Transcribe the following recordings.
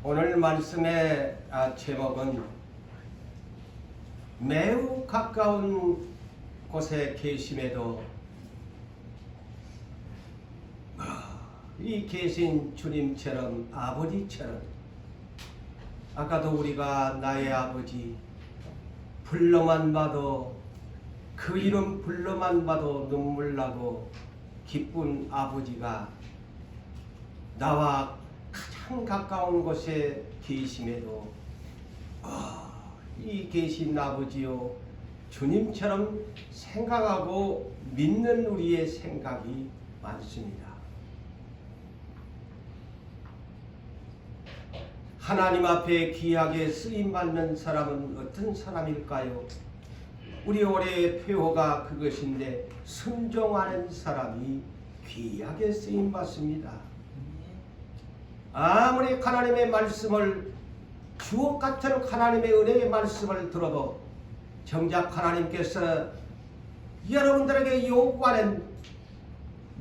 오늘 말씀의 제목은 매우 가까운 곳에 계심에도 이 계신 주님처럼 아버지처럼 아까도 우리가 나의 아버지 불러만 봐도 그 이름 불러만 봐도 눈물 나고 기쁜 아버지가 나와 가장 가까운 곳에 계심에도 이 계신 아버지요 주님처럼 생각하고 믿는 우리의 생각이 많습니다. 하나님 앞에 귀하게 쓰임받는 사람은 어떤 사람일까요? 우리 올해의 표어가 그것인데 순종하는 사람이 귀하게 쓰임받습니다. 아무리 하나님의 말씀을 주옥 같은 하나님의 은혜의 말씀을 들어도 정작 하나님께서 여러분들에게 요구하는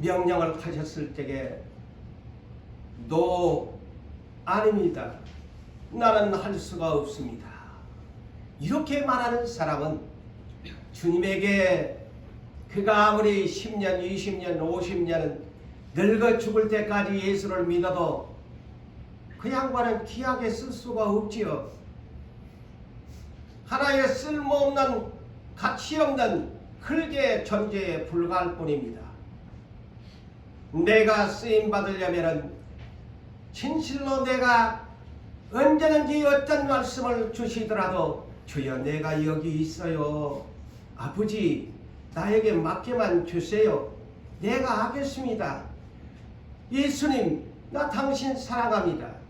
명령을 하셨을 때에 노 아닙니다. 나는 할 수가 없습니다. 이렇게 말하는 사람은 주님에게 그가 아무리 10년, 20년, 50년은 늙어 죽을 때까지 예수를 믿어도 그 양반은 귀하게 쓸 수가 없지요. 하나의 쓸모없는 가치없는 흙의 존재에 불과할 뿐입니다. 내가 쓰임받으려면 진실로 내가 언제든지 어떤 말씀을 주시더라도 주여 내가 여기 있어요. 아버지 나에게 맡겨만 주세요. 내가 하겠습니다. 예수님 나 당신 사랑합니다.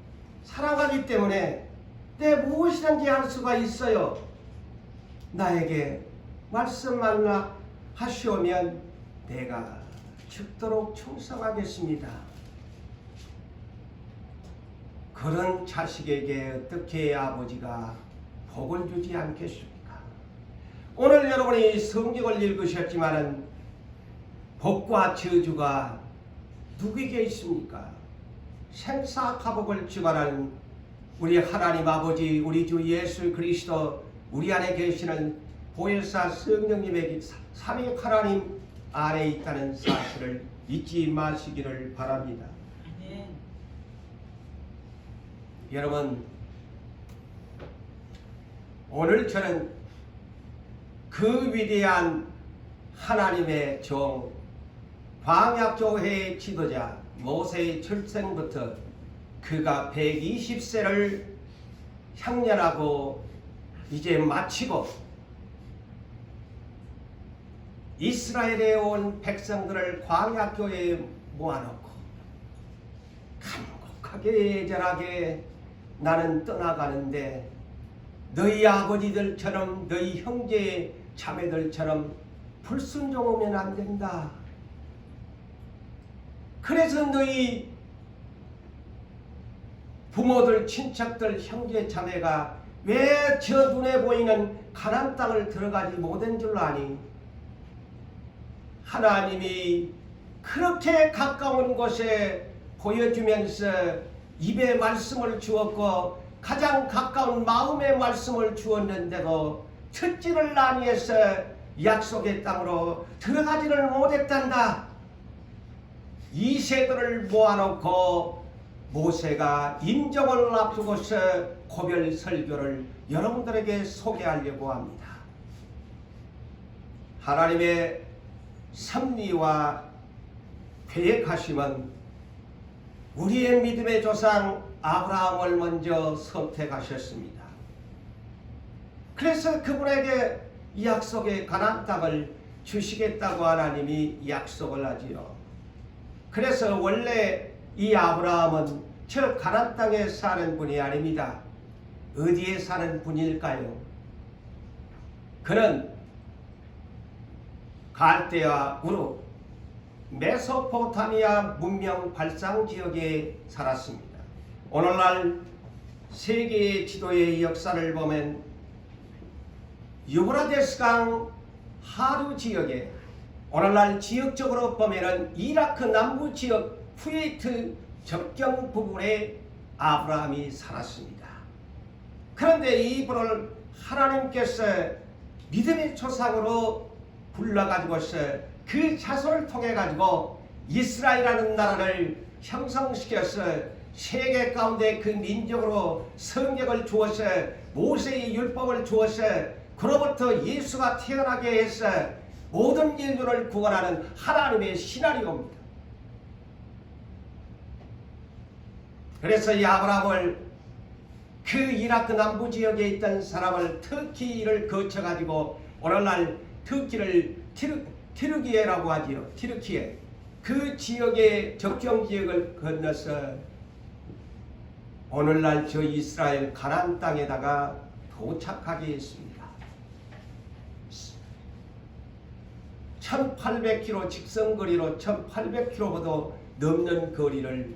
사랑하기 때문에 내 무엇이든지 할 수가 있어요. 나에게 말씀만 하시오면 내가 죽도록 충성하겠습니다. 그런 자식에게 어떻게 아버지가 복을 주지 않겠습니까? 오늘 여러분이 성경을 읽으셨지만은 복과 저주가 누구에게 있습니까? 생사화복을 주관하는 우리 하나님 아버지 우리 주 예수 그리스도 우리 안에 계시는 보혜사 성령님에게 삼위 하나님 안에 있다는 사실을 잊지 마시기를 바랍니다. 여러분 오늘 저는 그 위대한 하나님의 종 광야교회의 지도자 모세의 출생부터 그가 120세를 향년하고 이제 마치고 이스라엘에 온 백성들을 광야교회에 모아놓고 간곡하게 애절하게 나는 떠나가는데 너희 아버지들처럼 너희 형제 자매들처럼 불순종하면 안 된다. 그래서 너희 부모들 친척들 형제 자매가 왜 저 눈에 보이는 가나안 땅을 들어가지 못한 줄 아니? 하나님이 그렇게 가까운 곳에 보여주면서 입에 말씀을 주었고 가장 가까운 마음의 말씀을 주었는데도 듣지를 아니해서 약속의 땅으로 들어가지를 못했단다. 이 세들을 모아놓고 모세가 임종을 앞두고서 고별 설교를 여러분들에게 소개하려고 합니다. 하나님의 섭리와 계획하심은 우리의 믿음의 조상 아브라함을 먼저 선택하셨습니다. 그래서 그분에게 이 약속의 가나안 땅을 주시겠다고 하나님이 약속을 하지요. 그래서 원래 이 아브라함은 저 가나안 땅에 사는 분이 아닙니다. 어디에 사는 분일까요? 그는 갈대아 우르 메소포타미아 문명 발상 지역에 살았습니다. 오늘날 세계의 지도의 역사를 보면 유브라데스강 하류 지역에 오늘날 지역적으로 보면은 이라크 남부 지역 쿠웨이트 접경 부분에 아브라함이 살았습니다. 그런데 이분을 하나님께서 믿음의 조상으로 불러가지고서 그 자손을 통해 가지고 이스라엘이라는 나라를 형성시켜서 세계 가운데 그 민족으로 성경을 주어서 모세의 율법을 주어서 그로부터 예수가 태어나게 해서 모든 인류를 구원하는 하나님의 시나리오입니다. 그래서 이 아브라함을 그 이라크 남부 지역에 있던 사람을 터키를 거쳐가지고 오늘날 터키를 티르키예라고 하지요. 티르키예. 그 지역의 접경 지역을 건너서 오늘날 저 이스라엘 가나안 땅에다가 도착하게 했습니다. 1800km 직선거리로 1800km보다 넘는 거리를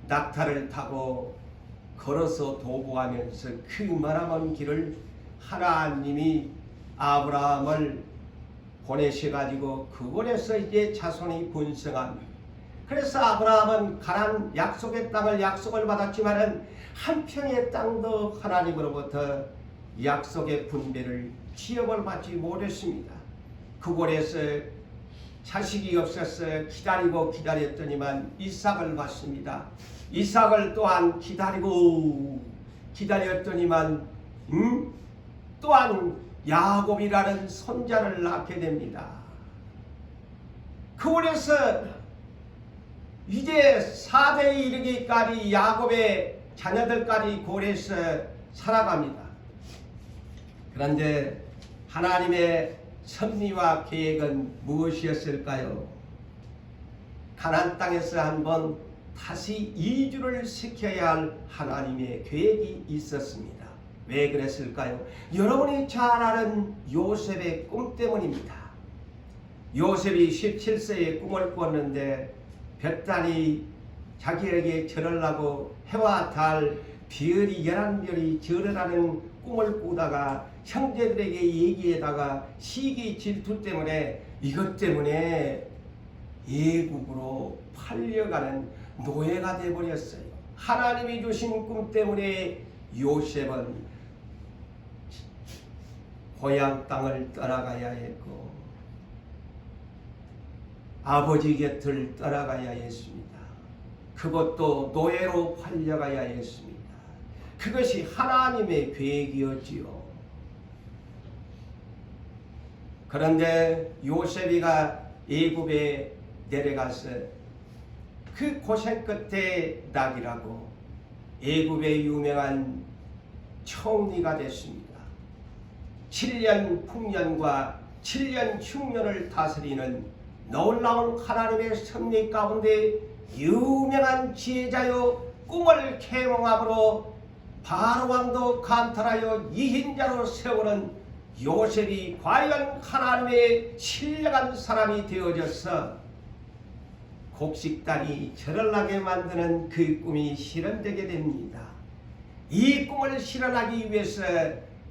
낙타를 타고 걸어서 도보하면서 그 머나먼 길을 하나님이 아브라함을 보내셔가지고 그곳에서 이제 자손이 번성합니다. 그래서 아브라함은 가나안 약속의 땅을 약속을 받았지만은 한 평의 땅도 하나님으로부터 약속의 분배를 취업을 받지 못했습니다. 그곳에서 자식이 없어서 기다리고 기다렸더니만 이삭을 받습니다. 이삭을 또한 기다리고 기다렸더니만 또한 야곱이라는 손자를 낳게 됩니다. 그곳에서 이제 4대에 이르기까지 야곱의 자녀들까지 고래에서 살아갑니다. 그런데 하나님의 섭리와 계획은 무엇이었을까요? 가나안 땅에서 한번 다시 이주를 시켜야 할 하나님의 계획이 있었습니다. 왜 그랬을까요? 여러분이 잘 아는 요셉의 꿈 때문입니다. 요셉이 17세에 꿈을 꿨는데 볕달이 자기에게 절하려고 해와 달, 별이 11별이 절하라는 꿈을 꾸다가 형제들에게 얘기에다가 시기 질투 때문에 이것 때문에 애국으로 팔려가는 노예가 되어버렸어요. 하나님이 주신 꿈 때문에 요셉은 고향 땅을 떠나가야 했고 아버지 곁을 떠나가야 했습니다. 그것도 노예로 팔려가야 했습니다. 그것이 하나님의 계획이었지요. 그런데 요셉이가 애굽에 내려가서 그 고생 끝에 낙이라고 애굽의 유명한 총리가 됐습니다. 7년 풍년과 7년 흉년을 다스리는 놀라운 하나님의 섭리 가운데 유명한 지혜자요 꿈을 계몽함으로 바로왕도 간탈하여 이인자로 세우는 요셉이 과연 하나님의 신령한 사람이 되어져서 곡식단이 절을 나게 만드는 그 꿈이 실현되게 됩니다. 이 꿈을 실현하기 위해서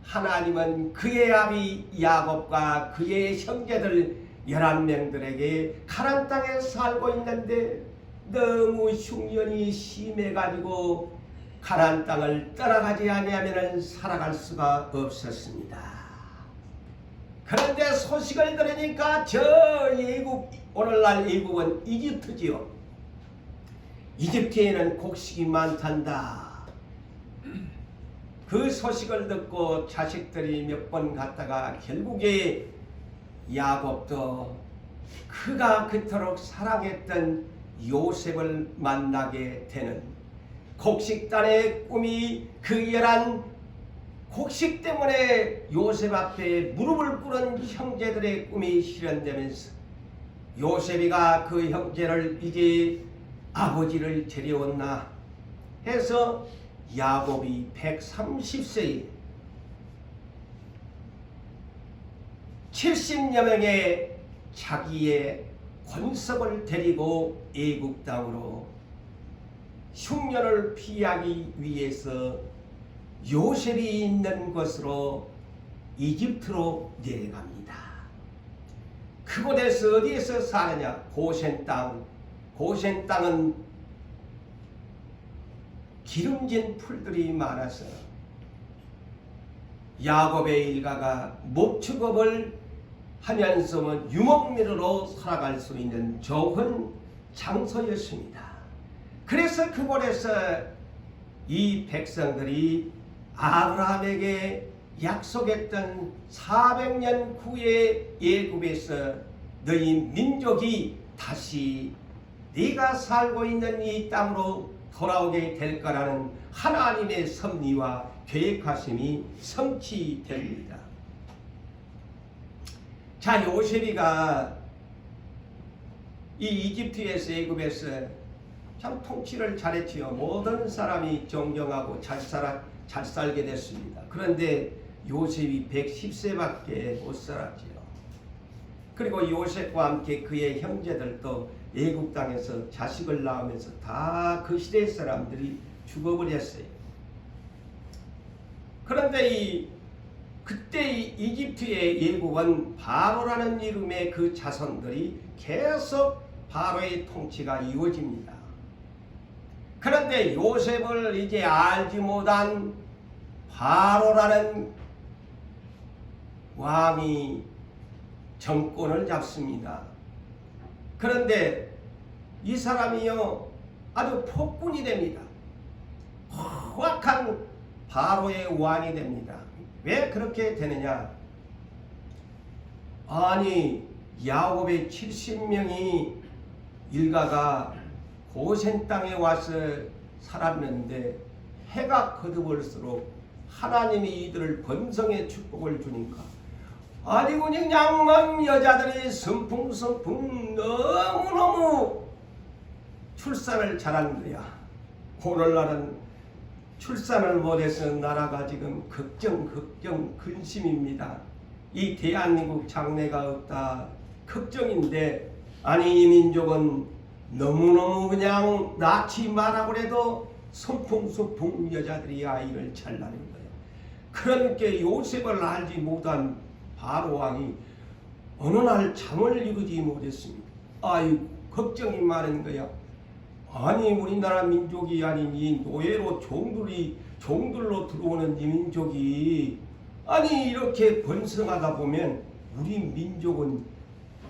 하나님은 그의 아비 야곱과 그의 형제들 11명들에게 가나안 땅에 살고 있는데 너무 흉년이 심해가지고 가나안 땅을 떠나가지 아니하면 살아갈 수가 없었습니다. 그런데 소식을 들으니까 저 애국, 오늘날 애국은 이집트지요. 이집트에는 곡식이 많단다. 그 소식을 듣고 자식들이 몇 번 갔다가 결국에 야곱도 그가 그토록 사랑했던 요셉을 만나게 되는 곡식단의 꿈이 그 열한 곡식 때문에 요셉 앞에 무릎을 꿇은 형제들의 꿈이 실현되면서 요셉이가 그 형제를 이제 아버지를 데려왔나 해서 야곱이 130세에 70여 명의 자기의 권석을 데리고 애국 땅으로 흉년을 피하기 위해서 요셉이 있는 곳으로 이집트로 내려갑니다. 그곳에서 어디에서 사느냐? 고센 땅. 고센 땅은 기름진 풀들이 많아서 야곱의 일가가 목축업을 하면서 유목민으로 살아갈 수 있는 좋은 장소였습니다. 그래서 그곳에서 이 백성들이 아브라함에게 약속했던 400년 후의 예굽에서 너희 민족이 다시 네가 살고 있는 이 땅으로 돌아오게 될 거라는 하나님의 섭리와 계획하심이 성취됩니다. 자, 요셉이가 이 이집트에서 애굽에서 참 통치를 잘했지요. 모든 사람이 존경하고 잘 살게 됐습니다. 그런데 요셉이 110세밖에 못 살았지요. 그리고 요셉과 함께 그의 형제들도 애굽 땅에서 자식을 낳으면서 다 그 시대 사람들이 죽어버렸어요. 그런데 그때 이집트의 예국은 바로라는 이름의 그 자손들이 계속 바로의 통치가 이루어집니다. 그런데 요셉을 이제 알지 못한 바로라는 왕이 정권을 잡습니다. 그런데 이 사람이요 아주 폭군이 됩니다. 포악한 바로의 왕이 됩니다. 왜 그렇게 되느냐? 아니 야곱의 70명이 일가가 고센 땅에 와서 살았는데 해가 거듭을수록 하나님이 이들을 번성의 축복을 주니까 아니 그냥 양만 여자들이 성풍성풍 너무너무 출산을 잘하는 거야. 오늘날은 출산을 못해서 나라가 지금 걱정 근심입니다. 이 대한민국 장래가 없다 걱정인데 아니 이 민족은 너무너무 그냥 낳지 말라고 해도 성풍성풍 여자들이 아이를 잘 낳는 거예요. 그러니까 요셉을 알지 못한 바로 왕이 어느 날 잠을 이루지 못했습니다. 아이고 걱정이 많은 거야. 아니 우리나라 민족이 아닌 이 노예로 종들로 들어오는 이 민족이 아니 이렇게 번성하다 보면 우리 민족은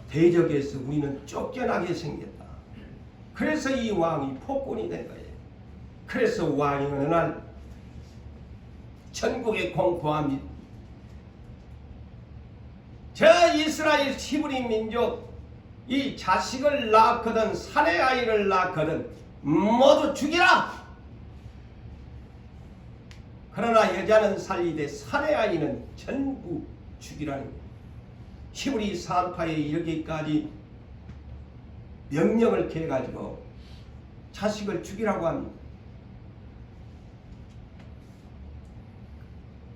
대적에서 우리는 쫓겨나게 생겼다. 그래서 이 왕이 폭군이 된 거예요. 그래서 왕이 어느 날 전국에 공포합니다. 저 이스라엘 히브리 민족 이 자식을 낳거든 사내 아이를 낳거든 모두 죽이라. 그러나 여자는 살리되 사내 아이는 전부 죽이라는 거예요. 히브리 산파에 이르기까지 명령을 해가지고 자식을 죽이라고 합니다.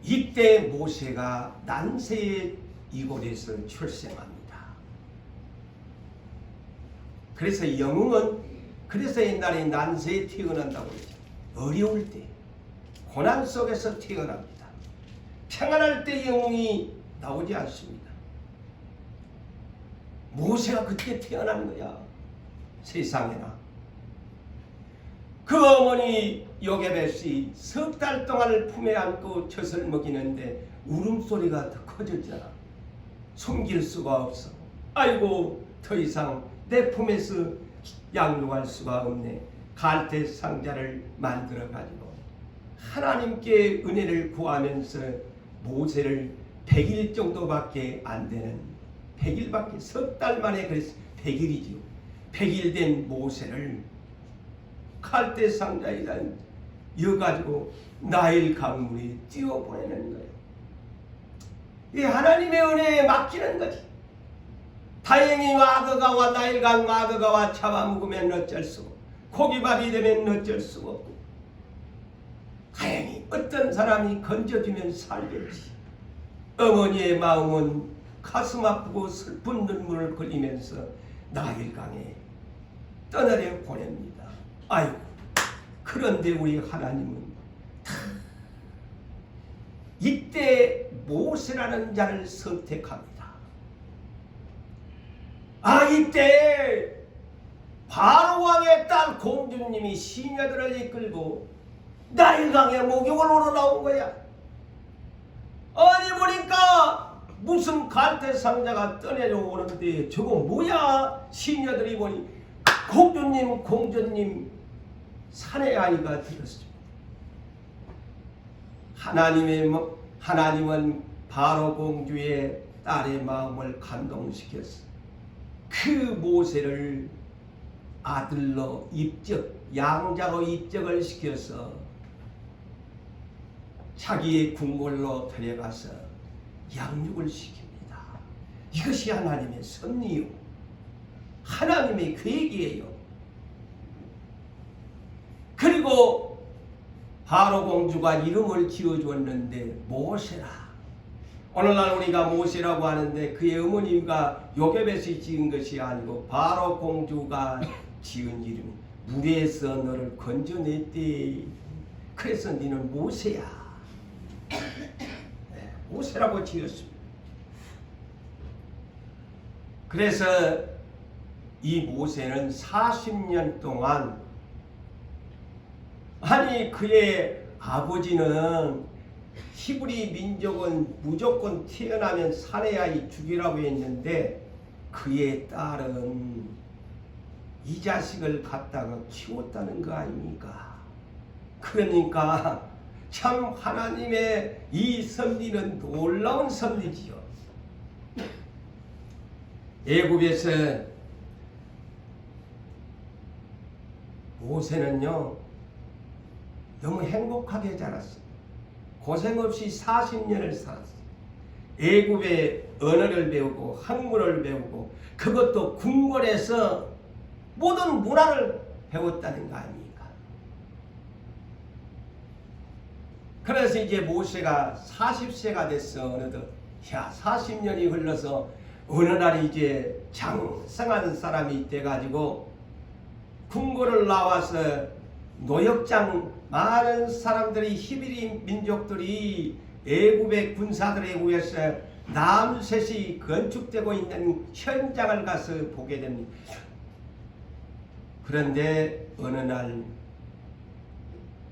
이때 모세가 난세의 이곳에서 출생합니다. 그래서 영웅은 그래서 옛날에 난세에 태어난다고 했죠. 어려울 때 고난 속에서 태어납니다. 평안할 때 영웅이 나오지 않습니다. 모세가 그때 태어난 거야. 세상에나. 그 어머니 요게벳이 석 달 동안을 품에 안고 젖을 먹이는데 울음소리가 더 커졌잖아. 숨길 수가 없어. 아이고 더 이상 내 품에서 양육할 수가 없네. 갈대 상자를 만들어 가지고 하나님께 은혜를 구하면서 모세를 100일 정도밖에 안 되는 100일밖에 석 달 만에 그래서 100일이지요. 100일 된 모세를 갈대 상자에다 이어가지고 나일 강물에 띄워보내는 거예요. 이 하나님의 은혜에 맡기는 거지. 다행히 마그가와 나일강 마그가와 잡아먹으면 어쩔 수고 고기밥이 되면 어쩔 수가 없고 다행히 어떤 사람이 건져주면 살겠지. 어머니의 마음은 가슴 아프고 슬픈 눈물을 흘리면서 나일강에 떠나려 보냅니다. 아이고 그런데 우리 하나님은 이때 모세라는 자를 선택합니다. 이때 바로 왕의 딸 공주님이 시녀들을 이끌고 나일강에 목욕을 오러 나온 거야. 아니 보니까 무슨 갈대상자가 떠내려 오는데 저거 뭐야? 시녀들이 보니 공주님 공주님 사내 아이가 되었습니다. 하나님은 바로 공주의 딸의 마음을 감동시켰어. 그 모세를 아들로 양자로 입적을 시켜서 자기의 궁궐로 데려가서 양육을 시킵니다. 이것이 하나님의 섭리요, 하나님의 계획이에요. 그리고 바로 공주가 이름을 지어주었는데 모세라. 오늘날 우리가 모세라고 하는데 그의 어머님과 요게벳이 지은 것이 아니고 바로 공주가 지은 이름이 물에서 너를 건져냈대. 그래서 너는 모세야. 모세라고 지었습니다. 그래서 이 모세는 40년 동안, 아니 그의 아버지는 히브리 민족은 무조건 태어나면 사내아이 죽이라고 했는데 그의 딸은 이 자식을 갖다가 키웠다는 거 아닙니까? 그러니까 참 하나님의 이 섭리는 놀라운 섭리지요. 애굽에서 모세는요 너무 행복하게 자랐어요. 고생 없이 40년을 살았어요. 애굽의 언어를 배우고 학문을 배우고 그것도 궁궐에서 모든 문화를 배웠다는 거 아닙니까? 그래서 이제 모세가 40세가 됐어. 어느덧 40년이 흘러서 어느 날 이제 장성한 사람이 돼가지고 궁궐을 나와서 노역장 많은 사람들이 히브리 민족들이 애굽의 군사들에 의해서 남셋이 건축되고 있는 현장을 가서 보게 됩니다. 그런데 어느 날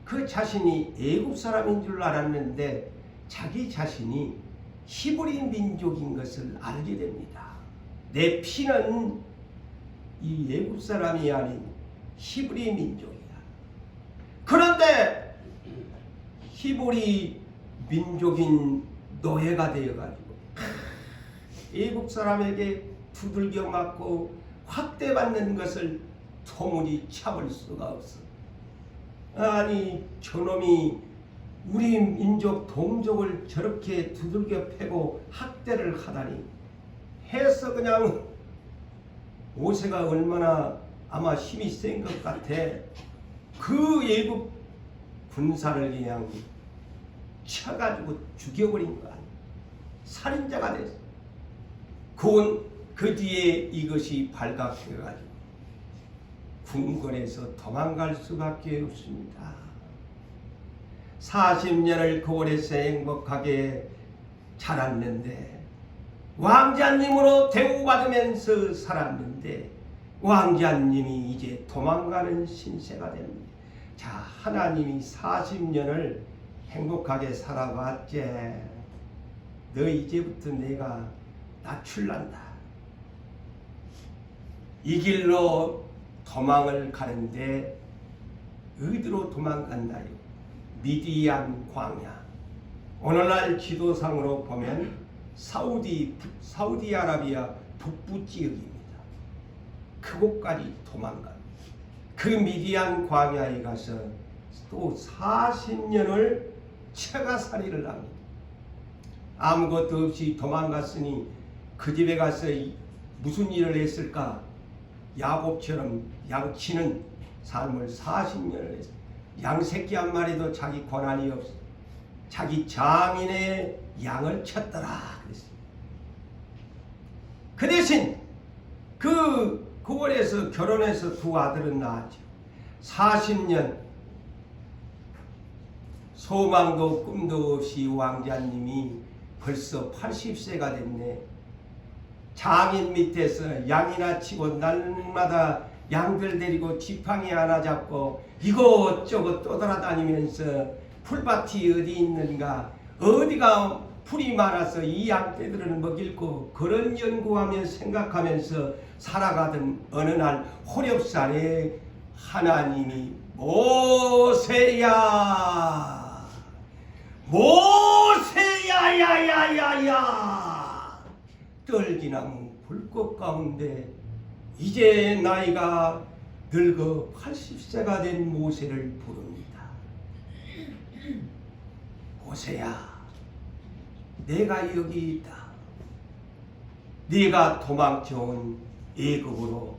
그 자신이 애굽 사람인 줄 알았는데 자기 자신이 히브리 민족인 것을 알게 됩니다. 내 피는 이 애굽 사람이 아닌 히브리 민족이야. 그런데 히브리 민족인 노예가 되어가지고 애굽 사람에게 두들겨 맞고 학대받는 것을 도무지 참을 수가 없어. 아니 저놈이 우리 민족 동족을 저렇게 두들겨 패고 학대를 하다니 해서 그냥 모세가 얼마나 아마 힘이 센 것 같아. 그 애굽 군사를 그냥 쳐가지고 죽여버린 거야. 살인자가 됐어. 그 뒤에 이것이 발각해가지고 궁궐에서 도망갈 수밖에 없습니다. 40년을 고을에서 행복하게 자랐는데 왕자님으로 대우받으면서 살았는데 왕자님이 이제 도망가는 신세가 됩니다. 자, 하나님이 40년을 행복하게 살아봤지. 너 이제부터 내가 낮출란다. 이 길로 도망을 가는데 어디로 도망간다요? 미디안 광야. 오늘날 지도상으로 보면 사우디아라비아 북부 지역입니다. 그곳까지 도망가. 그 미디안 광야에 가서 또 40년을 처가살이를 합니다. 아무것도 없이 도망갔으니 그 집에 가서 무슨 일을 했을까? 야곱처럼 양치는 삶을 40년을 했어요. 양새끼 한 마리도 자기 권한이 없어. 자기 장인의 양을 쳤더라 그랬어요. 그 대신 그 고을에서 결혼해서 두 아들은 낳았죠. 40년 소망도 꿈도 없이 왕자님이 벌써 80세가 됐네. 장인 밑에서 양이나 치고 날마다 양들 데리고 지팡이 하나 잡고 이것저것 떠돌아다니면서 풀밭이 어디 있는가, 어디가 풀이 많아서 이 양떼들을 먹일고, 그런 연구하며 생각하면서 살아가던 어느 날 호렙산에 하나님이 모세야, 모세야야야야야, 떨기나무 불꽃 가운데 이제 나이가 늙어 80세가 된 모세를 부릅니다. 모세야, 내가 여기 있다. 네가 도망쳐온 애굽으로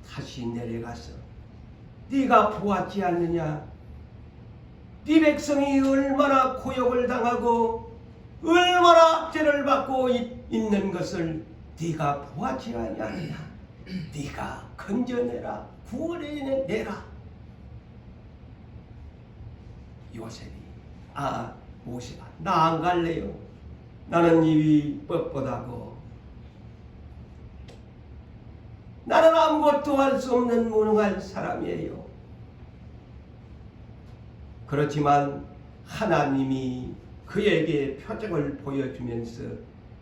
다시 내려가서 네가 보았지 않느냐? 네 백성이 얼마나 고역을 당하고 얼마나 압제를 받고 있는 것을 네가 보았지 않느냐? 네가 건져내라, 구원해내라. 요셉이, 모세가, 나 안 갈래요. 나는 입이 뻣뻣하고 나는 아무것도 할 수 없는 무능한 사람이에요. 그렇지만 하나님이 그에게 표적을 보여주면서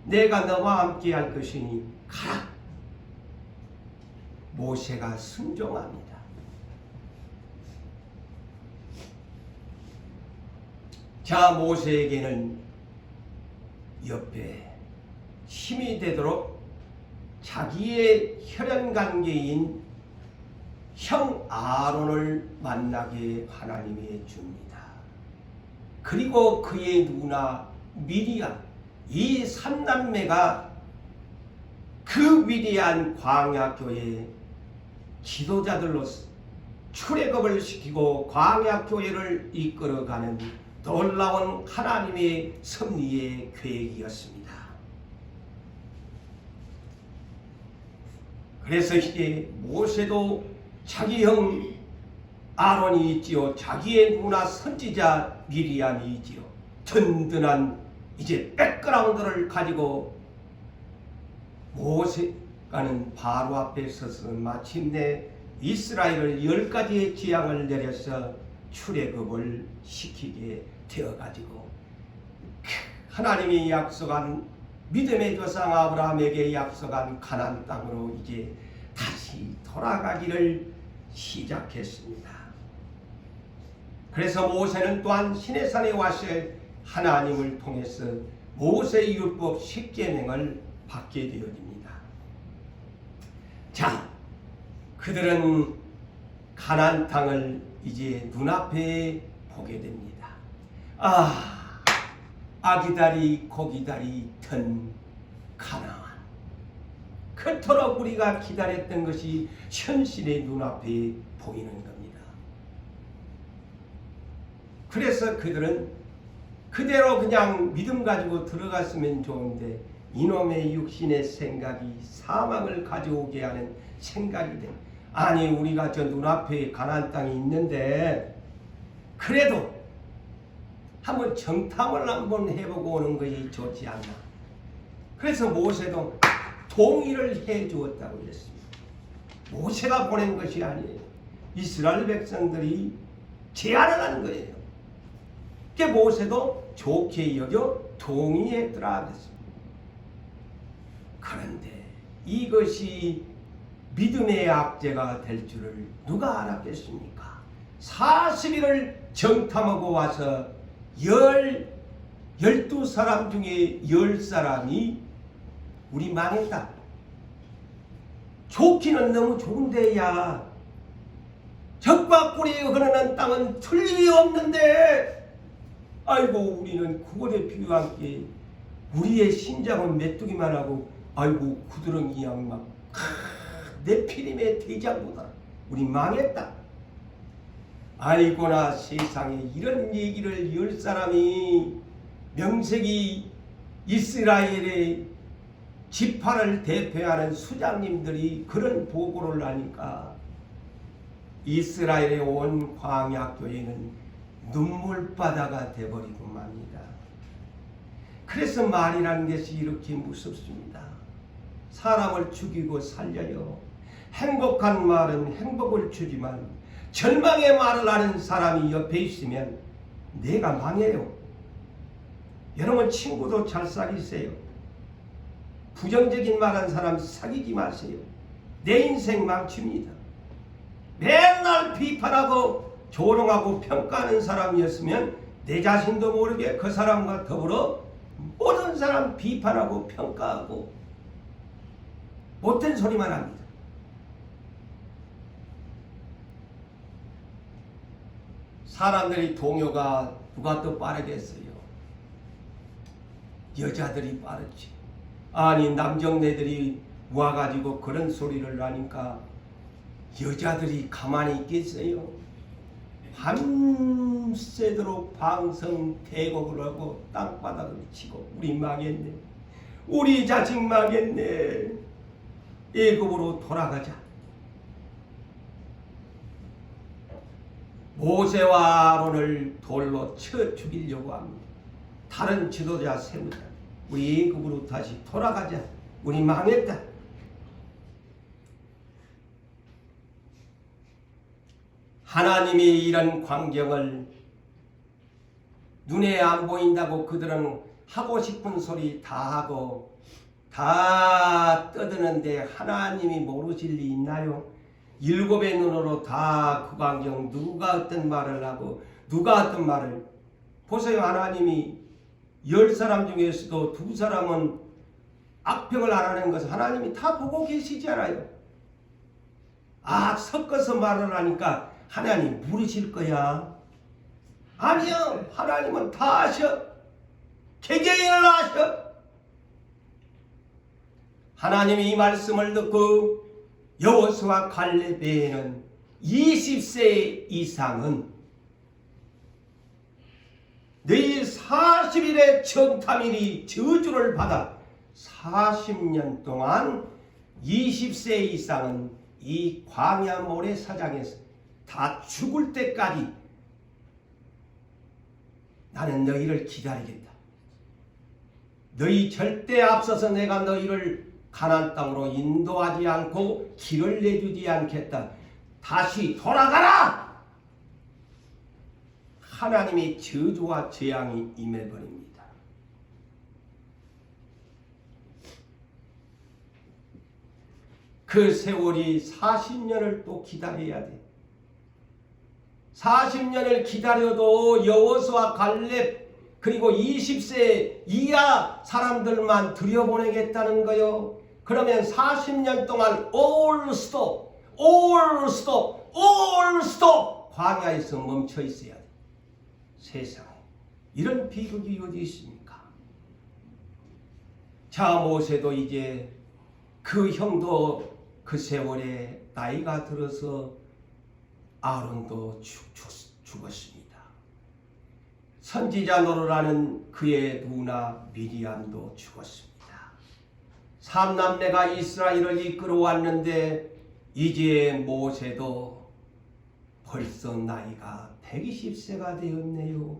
내가 너와 함께 할 것이니 가라. 모세가 순종합니다. 자, 모세에게는 옆에 힘이 되도록 자기의 혈연관계인 형 아론을 만나게 하나님이 줍니다. 그리고 그의 누나 미리암, 이 3남매가 그 위대한 광야교회 지도자들로서 출애굽을 시키고 광야교회를 이끌어가는 놀라운 하나님의 섭리의 계획이었습니다. 그래서 이제 모세도 자기 형 아론이 있지요, 자기의 누나 선지자 미리암이 있지요, 든든한 이제 백그라운드를 가지고 모세가는 바로 앞에 서서 마침내 이스라엘을 10가지의 재앙을 내려서 출애굽을 시키게 되어가지고 하나님이 약속한 믿음의 조상 아브라함에게 약속한 가나안 땅으로 이제 다시 돌아가기를 시작했습니다. 그래서 모세는 또한 시내산에 와서 하나님을 통해서 모세의 율법 10계명을 받게 되어집니다. 자, 그들은 가나안 땅을 이제 눈앞에 보게 됩니다. 아기다리 고기다리 던 가나안, 그토록 우리가 기다렸던 것이 현실의 눈앞에 보이는 겁니다. 그래서 그들은 그대로 그냥 믿음 가지고 들어갔으면 좋은데 이놈의 육신의 생각이 사망을 가져오게 하는 생각이 돼. 아니, 우리가 저 눈앞에 가나안 땅이 있는데 그래도 한번 정탐을 한번 해보고 오는 것이 좋지 않나. 그래서 모세도 동의를 해 주었다고 했습니다. 모세가 보낸 것이 아니에요. 이스라엘 백성들이 제안을 하는 거예요. 그 모세도 좋게 여겨 동의했더라 그랬습니다. 그런데 이것이 믿음의 악재가 될 줄을 누가 알았겠습니까? 40일을 정탐하고 와서 12사람 중에 10사람이 우리 망했다. 좋기는 너무 좋은데야, 적과 꿀이 흐르는 땅은 틀림이 없는데, 아이고 우리는 구걸에 필요한 게 우리의 신장은 메뚜기만 하고, 아이고 구드렁이 양막 네피림의 대장보다 우리 망했다. 아이고나 세상에, 이런 얘기를 10사람이 명색이 이스라엘의 지파를 대표하는 수장님들이 그런 보고를 하니까 이스라엘의 온 광야교회는 눈물바다가 되어버리고 맙니다. 그래서 말이라는 것이 이렇게 무섭습니다. 사람을 죽이고 살려요. 행복한 말은 행복을 주지만 절망의 말을 하는 사람이 옆에 있으면 내가 망해요. 여러분 친구도 잘 사귀세요. 부정적인 말한 사람 사귀지 마세요. 내 인생 망칩니다. 맨날 비판하고 조롱하고 평가하는 사람이었으면 내 자신도 모르게 그 사람과 더불어 모든 사람 비판하고 평가하고 못된 소리만 합니다. 사람들이 동요가 누가 더 빠르겠어요? 여자들이 빠르지. 아니 남정네들이 모아가지고 그런 소리를 하니까 여자들이 가만히 있겠어요? 밤새도록 방성 대곡을 하고 땅바닥을 치고 우리 망했네. 우리 자식 망했네. 애굽으로 돌아가자. 모세와 아론을 돌로 쳐 죽이려고 합니다. 다른 지도자 세우자. 우리 애굽으로 다시 돌아가자. 우리 망했다. 하나님이 이런 광경을 눈에 안 보인다고 그들은 하고 싶은 소리 다 하고 다 떠드는데 하나님이 모르실 리 있나요? 일곱의 눈으로 다 그 광경 누가 어떤 말을 하고 누가 어떤 말을 보세요. 하나님이 10사람 중에서도 2사람은 악평을 안 하는 것을 하나님이 다 보고 계시잖아요. 섞어서 말을 하니까 하나님 물으실 거야. 아니요. 하나님은 다 아셔. 개개인을 아셔. 하나님이 이 말씀을 듣고 여호수아 갈렙에는 20세 이상은 내일 40일의 정탐일이 저주를 받아 40년 동안 20세 이상은 이 광야 모래사장에서 다 죽을 때까지 나는 너희를 기다리겠다. 너희 절대 앞서서 내가 너희를 가나안 땅으로 인도하지 않고 길을 내주지 않겠다. 다시 돌아가라! 하나님의 저주와 재앙이 임해버립니다. 그 세월이 40년을 또 기다려야 돼. 40년을 기다려도 여호수아 갈렙 그리고 20세 이하 사람들만 들여보내겠다는 거요. 그러면 40년 동안 all stop 광야에서 멈춰 있어야 돼. 세상에 이런 비극이 어디 있습니까? 자, 모세도 이제 그 형도 그 세월에 나이가 들어서 아론도 죽었습니다. 선지자 노릇하는 그의 누나 미리암도 죽었습니다. 3남매가 이스라엘을 이끌어왔는데 이제 모세도 벌써 나이가 120세가 되었네요.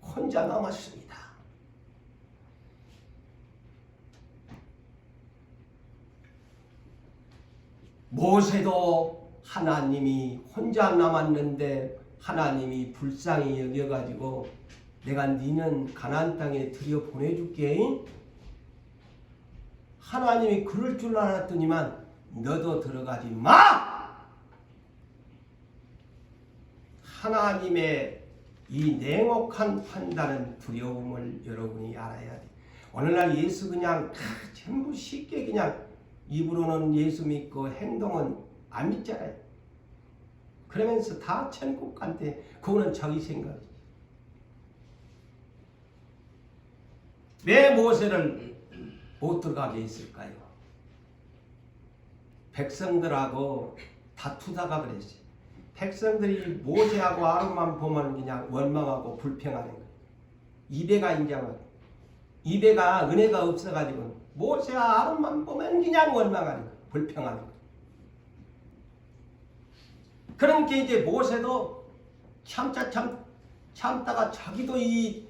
혼자 남았습니다. 모세도 하나님이 혼자 남았는데 하나님이 불쌍히 여겨가지고 내가 니는 가나안 땅에 들여보내줄게. 하나님이 그럴 줄 알았더니만 너도 들어가지 마! 하나님의 이 냉혹한 판단은 두려움을 여러분이 알아야 돼. 오늘날 예수 그냥 전부 쉽게 그냥 입으로는 예수 믿고 행동은 안 믿잖아요. 그러면서 다 천국 간대. 그거는 자기 생각이지. 왜 모세를 못 들어가게 했을까요? 백성들하고 다투다가 그랬어요. 백성들이 모세하고 아론만 보면 그냥 원망하고 불평하는 거예요. 이베가 인정하고 이베가 은혜가 없어가지고 모세와 아론만 보면 그냥 원망하는 거예요. 불평하는 거예요. 그러니까 이제 모세도 참다가 자기도 이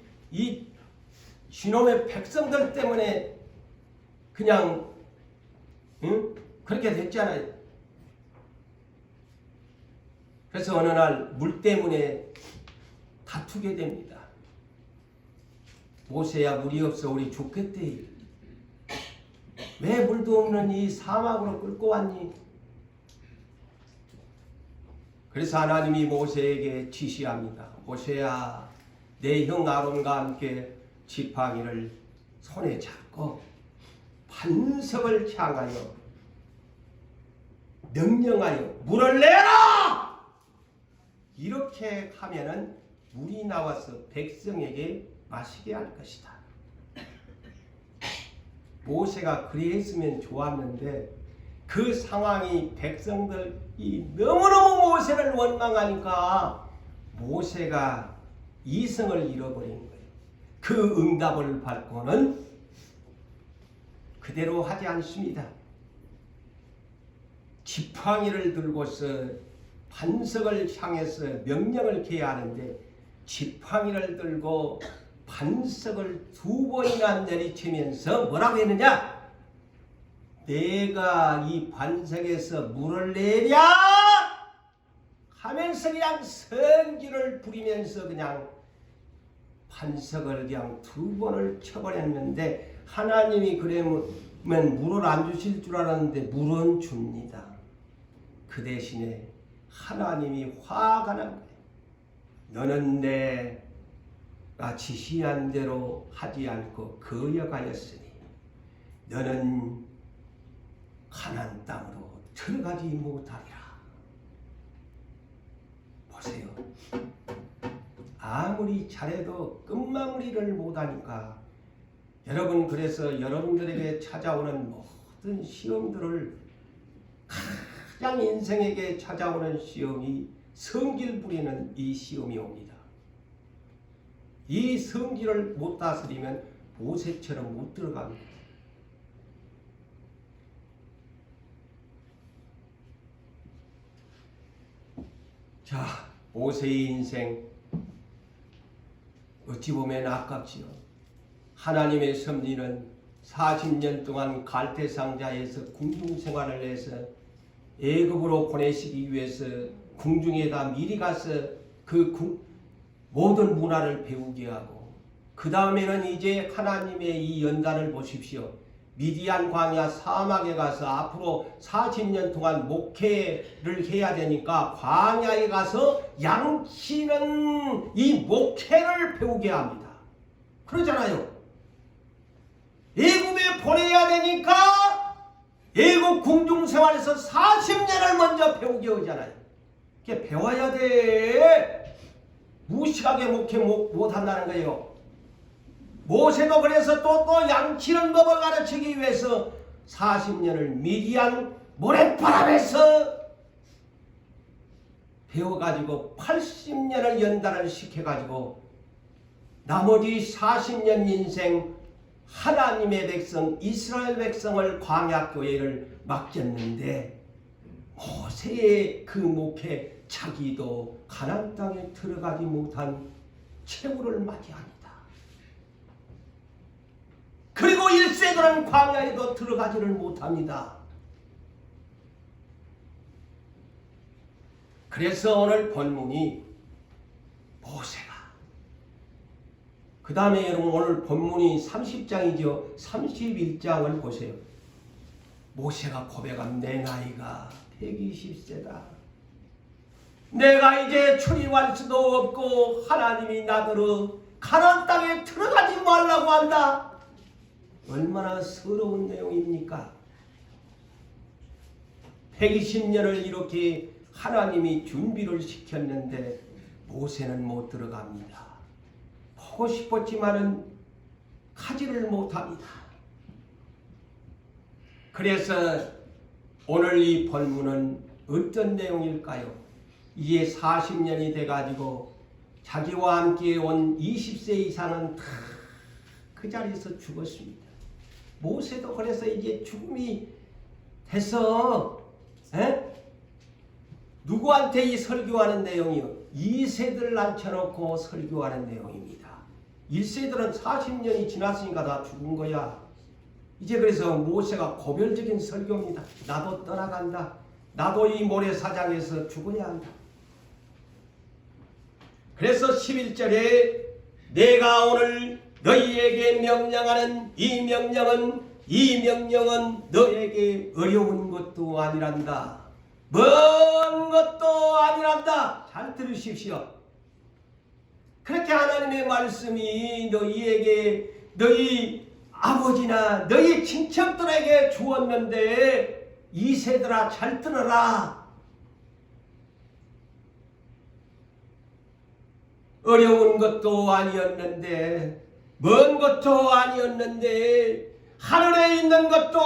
저놈의 백성들 때문에 그냥 그렇게 됐잖아요. 그래서 어느 날 물 때문에 다투게 됩니다. 모세야, 물이 없어 우리 죽겠대. 왜 물도 없는 이 사막으로 끌고 왔니? 그래서 하나님이 모세에게 지시합니다. 모세야, 내 형 아론과 함께 지팡이를 손에 잡고 반석을 향하여 명령하여 물을 내라! 이렇게 하면은 물이 나와서 백성에게 마시게 할 것이다. 모세가 그리했으면 좋았는데 그 상황이 백성들이 너무너무 모세를 원망하니까 모세가 이성을 잃어버린 거예요. 그 응답을 받고는 그대로 하지 않습니다. 지팡이를 들고서 반석을 향해서 명령을 해야 하는데 지팡이를 들고 반석을 2번이나 내리치면서 뭐라고 했느냐? 내가 이 반석에서 물을 내랴 하면서 그냥 성기를 부리면서 그냥 반석을 그냥 2번을 쳐버렸는데 하나님이 그러면 물을 안 주실 줄 알았는데 물은 줍니다. 그 대신에 하나님이 화가 난 거예요. 너는 내가 지시한 대로 하지 않고 거역하였으니 너는 가나안 땅으로 들어가지 못하리라. 보세요. 아무리 잘해도 끝마무리를 못하니까 여러분, 그래서 여러분들에게 찾아오는 모든 시험들을 가장 인생에게 찾아오는 시험이 성질 부리는 이 시험이 옵니다. 이 성질을 못 다스리면 모세처럼 못 들어갑니다. 자, 모세의 인생 어찌 보면 아깝지요. 하나님의 섭리는 40년 동안 갈대상자에서 궁중생활을 해서 애굽으로 보내시기 위해서 궁중에다 미리 가서 그 모든 문화를 배우게 하고, 그 다음에는 이제 하나님의 이 연단을 보십시오. 미디안 광야 사막에 가서 앞으로 40년 동안 목회를 해야 되니까 광야에 가서 양치는 이 목회를 배우게 합니다. 그러잖아요. 애굽에 보내야 되니까 애굽 궁중생활에서 40년을 먼저 배우게 하잖아요. 이게 배워야 돼. 무식하게 목회 못한다는 거예요. 모세도 그래서 또 양치는 법을 가르치기 위해서 40년을 미디안 모래바람에서 배워가지고 80년을 연단을 시켜가지고 나머지 40년 인생 하나님의 백성 이스라엘 백성을 광야교회를 맡겼는데 모세의 그 목회, 자기도 가나안 땅에 들어가지 못한 최후를 맞이합니다. 그리고 1세들은 광야에도 들어가지를 못합니다. 그래서 오늘 본문이 모세가, 그 다음에 여러분 오늘 본문이 30장이죠. 31장을 보세요. 모세가 고백한 내 나이가 120세다. 내가 이제 출입할 수도 없고 하나님이 나더러 가나안 땅에 들어가지 말라고 한다. 얼마나 서러운 내용입니까? 120년을 이렇게 하나님이 준비를 시켰는데 모세는 못 들어갑니다. 보고 싶었지만은 가지를 못합니다. 그래서 오늘 이 본문은 어떤 내용일까요? 이제 40년이 돼가지고 자기와 함께 온 20세 이상은 다 그 자리에서 죽었습니다. 모세도 그래서 이제 죽음이 돼서 누구한테 이 설교하는 내용이요? 2세들을 앉혀놓고 설교하는 내용입니다. 1세들은 40년이 지났으니까 다 죽은 거야. 이제 그래서 모세가 고별적인 설교입니다. 나도 떠나간다. 나도 이 모래사장에서 죽어야 한다. 그래서 11절에 내가 오늘 너희에게 명령하는 이 명령은 너에게 어려운 것도 아니란다. 먼 것도 아니란다. 잘 들으십시오. 그렇게 하나님의 말씀이 너희에게 너희 아버지나 너희 친척들에게 주었는데 이 세들아 잘 들어라. 어려운 것도 아니었는데 먼 것도 아니었는데 하늘에 있는 것도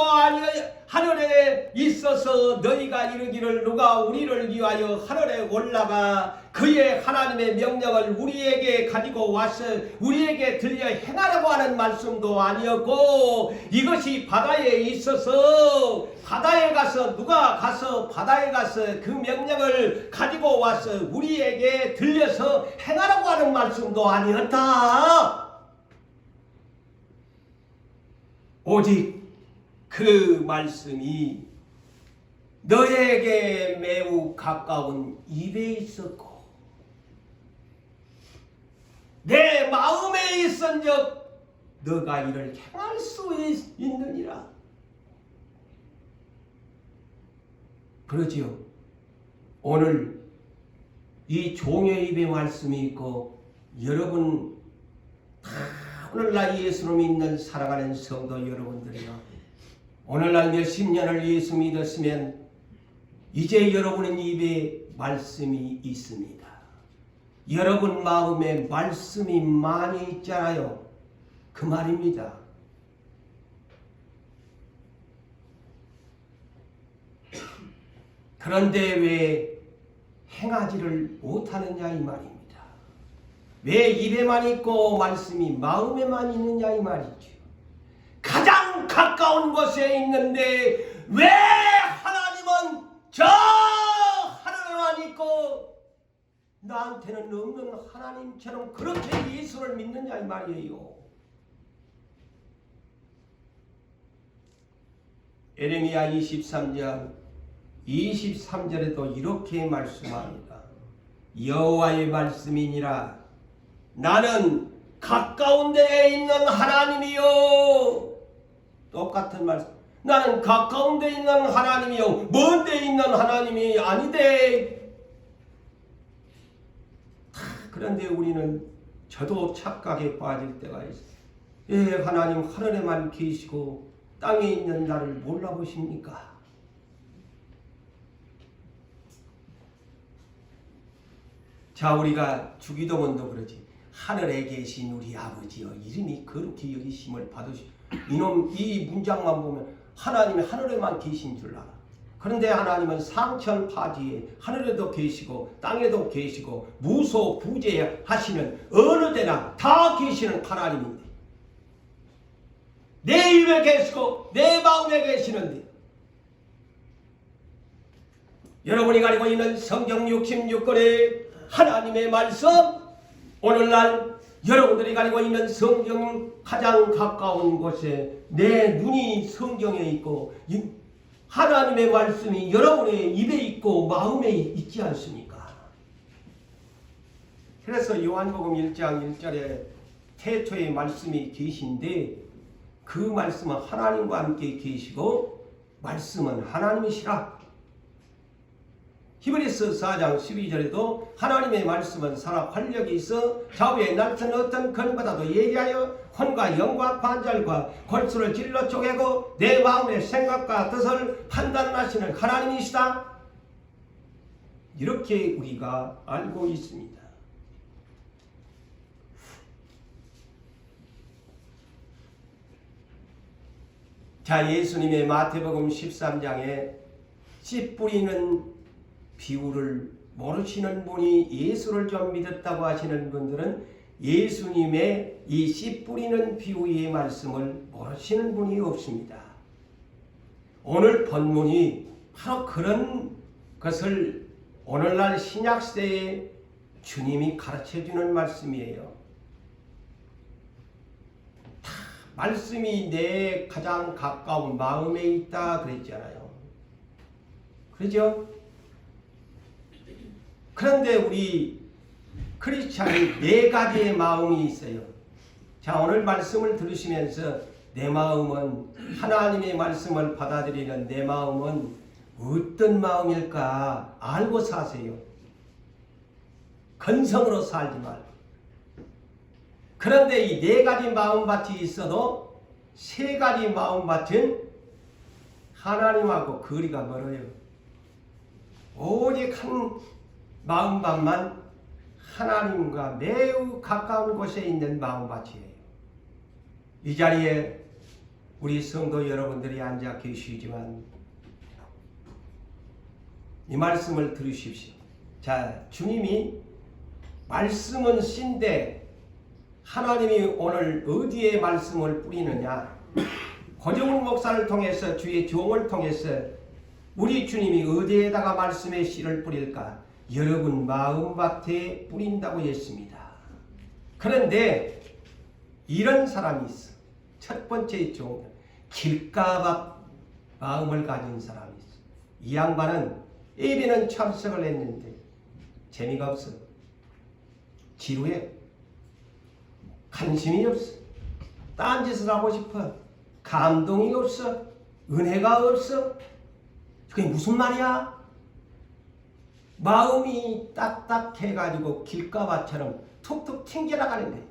하늘에 있어서 너희가 이르기를 누가 우리를 위하여 하늘에 올라가 그의 하나님의 명령을 우리에게 가지고 와서 우리에게 들려 행하라고 하는 말씀도 아니었고 이것이 바다에 있어서 바다에 가서 누가 가서 바다에 가서 그 명령을 가지고 와서 우리에게 들려서 행하라고 하는 말씀도 아니었다. 오직 그 말씀이 너에게 매우 가까운 입에 있었고 내 마음에 있은즉 너가 이를 행할 수 있느니라. 그러지요. 오늘 이 종의 입에 말씀이 있고 여러분 다 오늘날 예수를 믿는 사랑하는 성도 여러분들이요. 오늘날 몇십 년을 예수 믿었으면 이제 여러분의 입에 말씀이 있습니다. 여러분 마음에 말씀이 많이 있잖아요. 그 말입니다. 그런데 왜 행하지를 못하느냐 이 말입니다. 왜 입에만 있고 말씀이 마음에만 있느냐 이 말이죠. 가장 가까운 곳에 있는데 왜 하나님은 저 하늘에만 있고 나한테는 없는 하나님처럼 그렇게 예수를 믿느냐 이 말이에요. 에레미야 23장 23절에도 이렇게 말씀합니다. 여호와의 말씀이니라 나는 가까운 데에 있는 하나님이요. 똑같은 말씀. 나는 가까운 데에 있는 하나님이요. 먼 데에 있는 하나님이 아니되. 그런데 우리는 저도 착각에 빠질 때가 있어요. 예, 하나님 하늘에만 계시고 땅에 있는 나를 몰라보십니까? 자, 우리가 주기도문도 그러지. 하늘에 계신 우리 아버지여 이름이 거룩히 여기심을 받으시오. 이놈 이 문장만 보면 하나님이 하늘에만 계신 줄 알아. 그런데 하나님은 상천파지에 하늘에도 계시고 땅에도 계시고 무소부재하시는 어느 데나 다 계시는 하나님인데 내 입에 계시고 내 마음에 계시는데 여러분이 가지고 있는 성경 66권의 하나님의 말씀 오늘날 여러분들이 가지고 있는 성경 가장 가까운 곳에 내 눈이 성경에 있고 하나님의 말씀이 여러분의 입에 있고 마음에 있지 않습니까? 그래서 요한복음 1장 1절에 태초에 말씀이 계신데 그 말씀은 하나님과 함께 계시고 말씀은 하나님이시라. 히브리서 4장 12절에도 하나님의 말씀은 살아 활력이 있어 좌우에 날선 어떤 건보다도 예리하여 혼과 영과 관절과 골수를 찔러 쪼개고 내 마음의 생각과 뜻을 판단하시는 하나님이시다. 이렇게 우리가 알고 있습니다. 자, 예수님의 마태복음 13장에 씨 뿌리는 비유를 모르시는 분이 예수를 좀 믿었다고 하시는 분들은 예수님의 이 씨 뿌리는 비유의 말씀을 모르시는 분이 없습니다. 오늘 본문이 바로 그런 것을 오늘날 신약시대에 주님이 가르쳐주는 말씀이에요. 다 말씀이 내 가장 가까운 마음에 있다 그랬잖아요. 그렇죠? 그런데 우리 크리스찬이 네 가지의 마음이 있어요. 자, 오늘 말씀을 들으시면서 내 마음은 하나님의 말씀을 받아들이는 내 마음은 어떤 마음일까 알고 사세요. 건성으로 살지 말고. 그런데 이 네 가지 마음밭이 있어도 세 가지 마음밭은 하나님하고 거리가 멀어요. 오직 한 마음밭만 하나님과 매우 가까운 곳에 있는 마음밭이에요. 이 자리에 우리 성도 여러분들이 앉아 계시지만 이 말씀을 들으십시오. 자, 주님이 말씀은 씨인데 하나님이 오늘 어디에 말씀을 뿌리느냐? 고정훈 목사를 통해서 주의 종을 통해서 우리 주님이 어디에다가 말씀의 씨를 뿌릴까? 여러분 마음밭에 뿌린다고 했습니다. 그런데 이런 사람이 있어. 첫 번째 종, 길가밭 마음을 가진 사람이 있어. 이 양반은 예배는 참석을 했는데 재미가 없어. 지루해. 관심이 없어. 딴짓을 하고 싶어. 감동이 없어. 은혜가 없어. 그게 무슨 말이야? 마음이 딱딱해가지고 길가밭처럼 툭툭 튕겨나가는데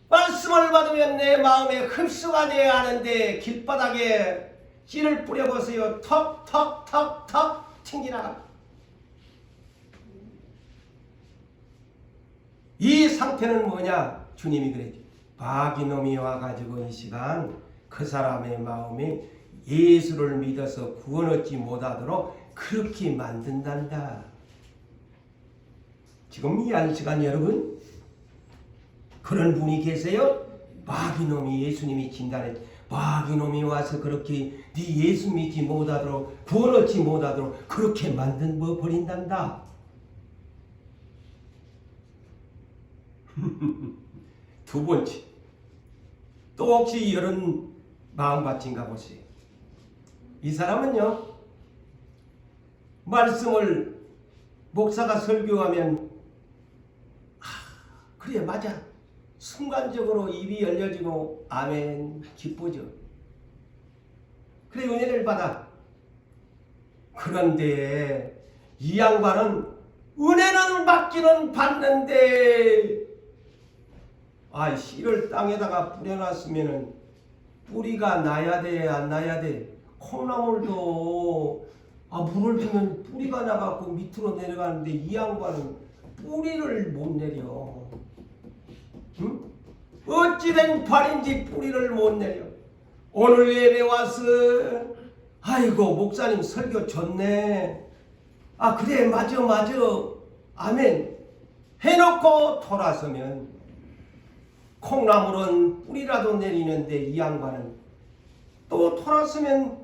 말씀을 받으면 내 마음에 흡수가 돼야 하는데 길바닥에 씨를 뿌려보세요. 턱턱턱턱 튕겨나가. 이 상태는 뭐냐? 주님이 그랬죠. 바기놈이 와가지고 이 시간 그 사람의 마음이 예수를 믿어서 구원 얻지 못하도록 그렇게 만든단다. 지금 이 한 시간 여러분 그런 분이 계세요? 바기놈이 예수님이 진단해. 바기놈이 와서 그렇게 네 예수 믿지 못하도록 구원 얻지 못하도록 그렇게 만든 뭐 버린단다. 두 번째, 또 혹시 이런 마음밭인가 보세요. 이 사람은요, 말씀을 목사가 설교하면 그래 맞아 순간적으로 입이 열려지고 아멘 기쁘죠. 그래 은혜를 받아. 그런데 이 양반은 은혜는 받기는 받는데 씨를 땅에다가 뿌려놨으면은 뿌리가 나야 돼, 안 나야 돼? 콩나물도 물을 주면 뿌리가 나갖고 밑으로 내려가는데 이 양반은 뿌리를 못 내려. 응? 어찌된 발인지 뿌리를 못 내려. 오늘 예배 와서 아이고 목사님 설교 좋네. 그래 맞아 아멘 해놓고 돌아서면 콩나물은 뿌리라도 내리는데 이 양반은 또 돌아서면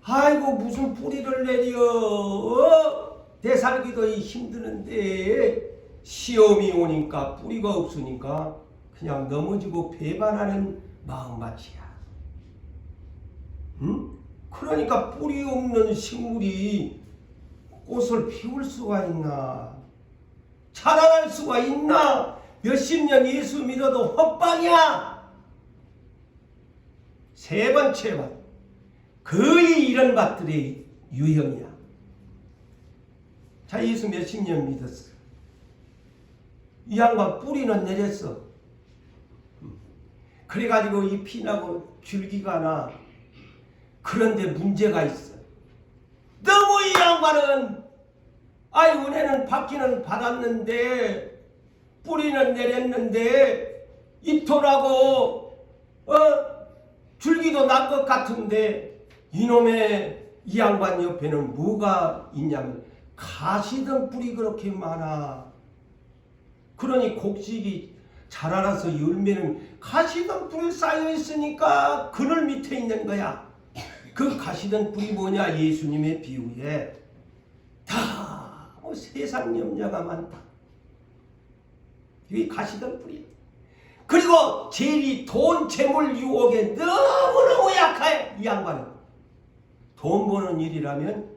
아이고 무슨 뿌리를 내려. 대살기도 힘드는데 시험이 오니까 뿌리가 없으니까 그냥 넘어지고 배반하는 마음밭이야. 응? 그러니까 뿌리 없는 식물이 꽃을 피울 수가 있나? 자라날 수가 있나? 몇십 년 예수 믿어도 헛방이야. 세 번째 밭, 거의 이런 밭들이 유형이야. 자, 예수 몇십 년 믿었어. 이 양반 뿌리는 내렸어. 그래가지고 잎이 나고 줄기가 나. 그런데 문제가 있어. 너무 이 양반은 은혜는 받기는 받았는데 뿌리는 내렸는데 잎토라고 줄기도 난 것 같은데 이놈의 이 양반 옆에는 뭐가 있냐면 가시던 뿌리 그렇게 많아. 그러니 곡식이 자라나서 열매는 가시던 뿌리 쌓여 있으니까 그늘 밑에 있는 거야. 그 가시던 뿌리 뭐냐? 예수님의 비유에 다 세상 염려가 많다. 이 가시던 뿌리. 그리고 제일이 돈, 재물, 유혹에 너무너무 약해. 이 양반은 돈 버는 일이라면,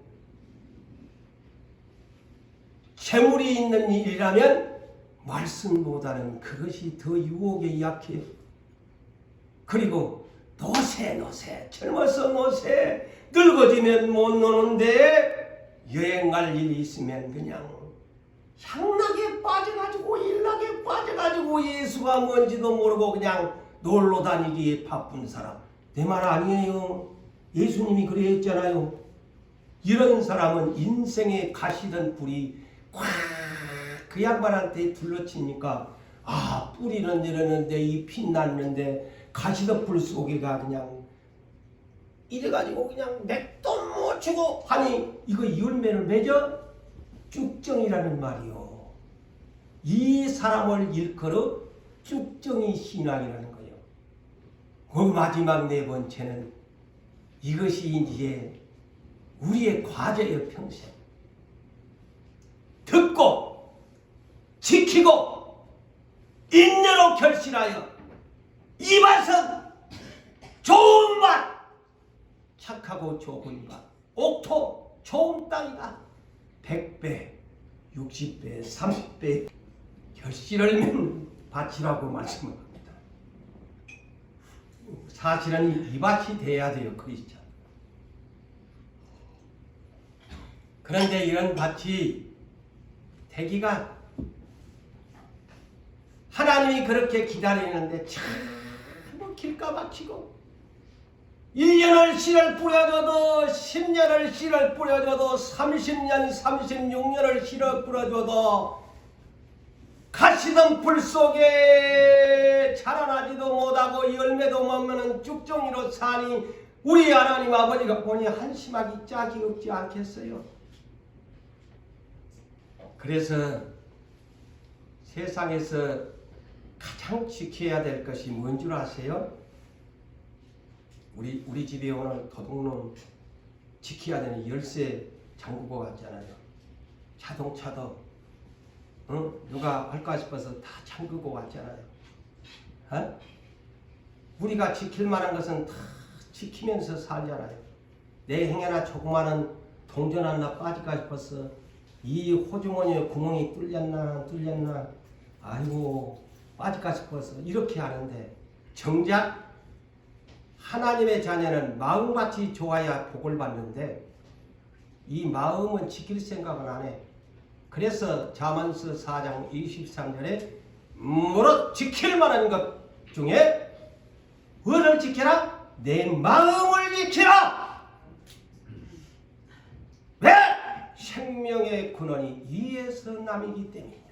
재물이 있는 일이라면 말씀보다는 그것이 더 유혹에 약해. 그리고 노세, 젊어서 노세, 늙어지면 못 노는데 여행 갈 일이 있으면 그냥 향락에 빠져가지고 일락에 빠져가지고 예수가 뭔지도 모르고 그냥 놀러 다니기에 바쁜 사람. 내 말 아니에요. 예수님이 그래 했잖아요. 이런 사람은 인생에 가시던 불이 꽉 그 양반한테 둘러치니까 뿌리는 이러는데 잎이 났는데 가시던 불 속에가 그냥 이래가지고 그냥 맥도 못 주고 하니 이거 열매를 맺어? 쭉정이라는 말이요. 이 사람을 일컬어 쭉정이 신앙이라는 거예요. 그 마지막 네 번째는 이것이 이제 우리의 과제예요. 평생 듣고 지키고 인내로 결실하여 이발선 좋은 말, 착하고 좋은 말, 옥토 좋은 땅이다. 100배, 60배, 30배 결실을 밭이라고 말씀을 합니다. 사실은 이 밭이 돼야 돼요. 크리스찬. 그런데 이런 밭이 되기가 하나님이 그렇게 기다리는데 참 길가 막히고 1년을 씨를 뿌려줘도 10년을 씨를 뿌려줘도 30년 36년을 씨를 뿌려줘도 가시던 불 속에 자라나지도 못하고 열매도 못 맺는 쭉정이로 사니 우리 하나님 아버지가 보니 한심하기 짝이 없지 않겠어요? 그래서 세상에서 가장 지켜야 될 것이 뭔 줄 아세요? 우리 집에 오늘 도둑놈 지켜야 되는 열쇠 잠그고 갔잖아요. 자동차도 누가 할까 싶어서 다 잠그고 왔잖아요. 우리가 지킬 만한 것은 다 지키면서 살잖아요. 내 행여나 조그마한 동전 하나 빠질까 싶어서 이 호주머니에 구멍이 뚫렸나 아이고 빠질까 싶어서 이렇게 하는데, 정작 하나님의 자녀는 마음같이 좋아야 복을 받는데 이 마음은 지킬 생각은 안 해. 그래서 잠언서 4장 23절에 무릇 지킬 만한 것 중에 뭐를 지켜라? 내 마음을 지키라. 왜? 생명의 근원이 이에서 남이기 때문이라.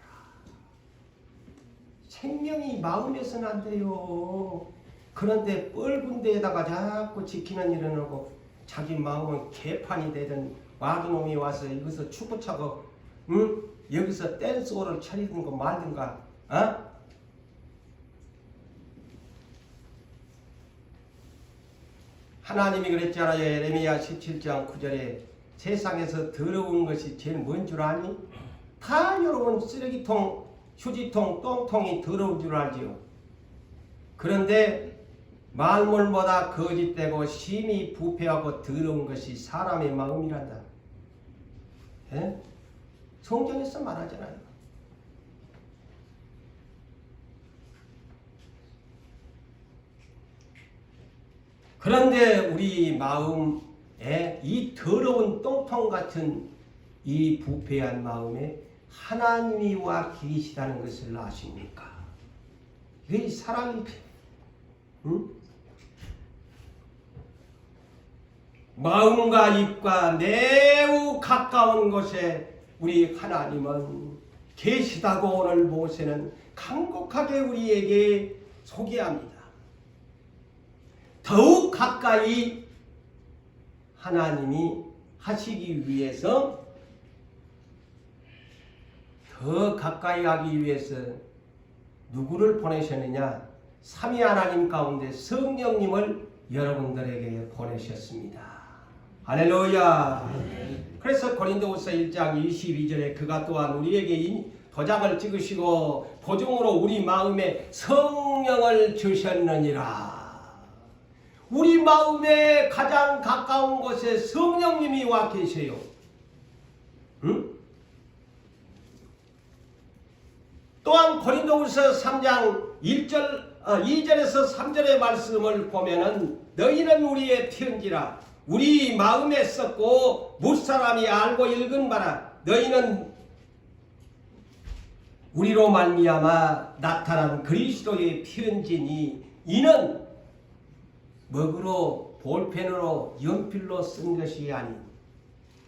생명이 마음에서 난대요. 그런데 뻘군 데에다가 자꾸 지키는 일은 하고 자기 마음은 개판이 되든 와두놈이 와서 여기서 축구차고 여기서 댄스홀을 차리든가 말든가 하나님이 그랬잖아요. 예레미야 17장 9절에 세상에서 더러운 것이 제일 뭔 줄 아니? 다 여러분 쓰레기통, 휴지통, 똥통이 더러운 줄 알지요. 그런데 만물보다 거짓되고 심히 부패하고 더러운 것이 사람의 마음이란다. 예? 성경에서 말하잖아요. 그런데 우리 마음에 이 더러운 똥통 같은 이 부패한 마음에 하나님이 와 계시다는 것을 아십니까? 이게 사랑이 마음과 입과 매우 가까운 곳에 우리 하나님은 계시다고 오늘 모세는 간곡하게 우리에게 소개합니다. 더욱 가까이 하나님이 하시기 위해서, 더 가까이 하기 위해서 누구를 보내셨느냐? 삼위 하나님 가운데 성령님을 여러분들에게 보내셨습니다. 할렐루야. 그래서 고린도후서 1장 22절에 그가 또한 우리에게 도장을 찍으시고 보증으로 우리 마음에 성령을 주셨느니라. 우리 마음에 가장 가까운 곳에 성령님이 와 계세요. 응? 또한 고린도후서 3장 2절에서 3절의 말씀을 보면은 너희는 우리의 편지라 우리 마음에 썼고 무사람이 알고 읽은 바라 너희는 우리로 말미암아 나타난 그리스도의 편지니 이는 먹으로 볼펜으로 연필로 쓴 것이 아닌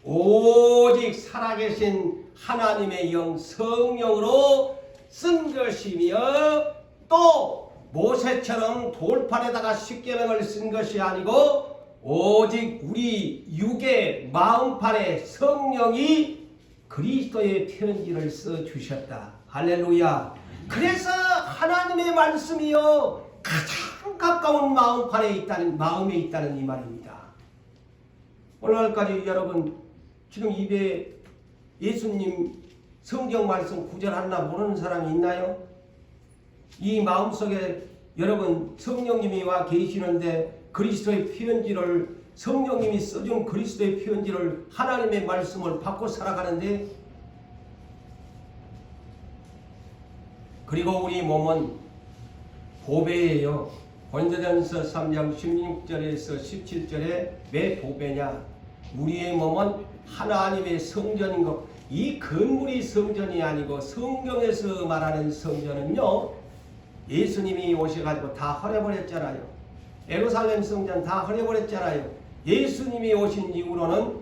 오직 살아계신 하나님의 영 성령으로 쓴 것이며 또 모세처럼 돌판에다가 십계명을 쓴 것이 아니고 오직 우리 육의 마음판에 성령이 그리스도의 편지를 써주셨다. 할렐루야. 그래서 하나님의 말씀이요 가장 가까운 마음판에 있다는 마음에 있다는 이 말입니다. 오늘날까지 여러분 지금 입에 예수님 성경 말씀 구절 하나 모르는 사람이 있나요? 이 마음속에 여러분 성령님이 와 계시는데 그리스도의 편지를 성령님이 써준 그리스도의 편지를 하나님의 말씀을 받고 살아가는데 그리고 우리 몸은 보배예요. 고린도전서 3장 16절에서 17절에 왜 보배냐? 우리의 몸은 하나님의 성전인 것. 이 건물이 성전이 아니고 성경에서 말하는 성전은요 예수님이 오셔가지고 다 헐어버렸잖아요. 예루살렘 성전 다 헐어버렸잖아요. 예수님이 오신 이후로는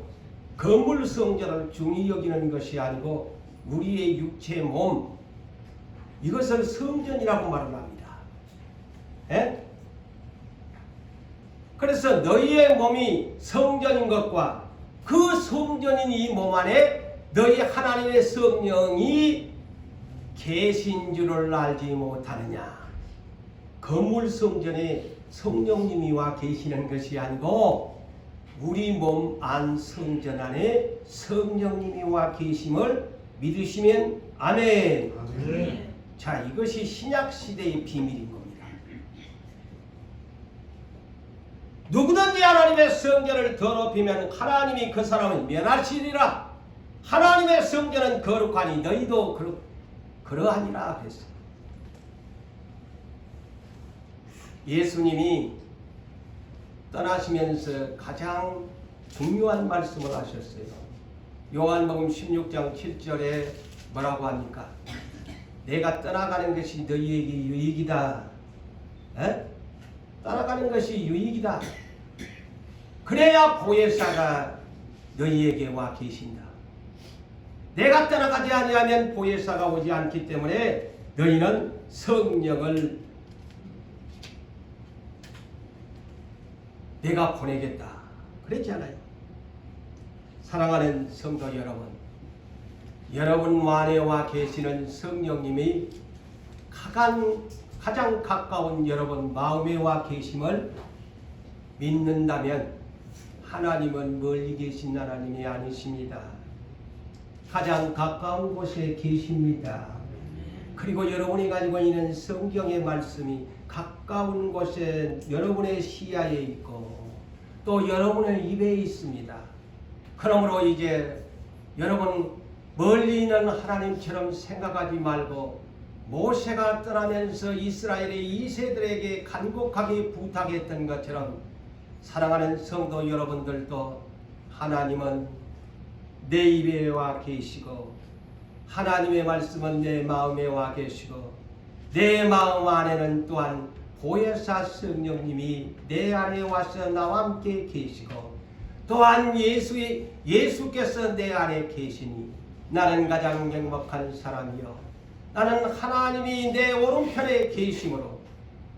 건물 성전을 중히 여기는 것이 아니고 우리의 육체 몸 이것을 성전이라고 말을 합니다. 에? 그래서 너희의 몸이 성전인 것과 그 성전인 이 몸 안에 너희 하나님의 성령이 계신 줄을 알지 못하느냐. 건물 성전에 성령님이 와 계시는 것이 아니고 우리 몸 안 성전 안에 성령님이 와 계심을 믿으시면 아멘. 아멘. 자, 이것이 신약시대의 비밀인 겁니다. 누구든지 하나님의 성전을 더럽히면 하나님이 그 사람을 멸하시리라. 하나님의 성전은 거룩하니 너희도 그러하니라 그랬어요. 예수님이 떠나시면서 가장 중요한 말씀을 하셨어요. 요한복음 16장 7절에 뭐라고 합니까? 내가 떠나가는 것이 너희에게 유익이다. 에? 떠나가는 것이 유익이다. 그래야 보혜사가 너희에게 와 계신다. 내가 떠나가지 아니하면 보혜사가 오지 않기 때문에 너희는 성령을 내가 보내겠다. 그랬잖아요. 사랑하는 성도 여러분, 여러분 안에 와 계시는 성령님이 가장 가까운 여러분 마음에 와 계심을 믿는다면 하나님은 멀리 계신 하나님이 아니십니다. 가장 가까운 곳에 계십니다. 그리고 여러분이 가지고 있는 성경의 말씀이 가까운 곳에 여러분의 시야에 있고 또 여러분의 입에 있습니다. 그러므로 이제 여러분 멀리 있는 하나님처럼 생각하지 말고 모세가 떠나면서 이스라엘의 2세들에게 간곡하게 부탁했던 것처럼 사랑하는 성도 여러분들도 하나님은 내 입에 와 계시고 하나님의 말씀은 내 마음에 와 계시고 내 마음 안에는 또한 보혜사 성령님이 내 안에 와서 나와 함께 계시고 또한 예수께서 내 안에 계시니 나는 가장 행복한 사람이요 나는 하나님이 내 오른편에 계심으로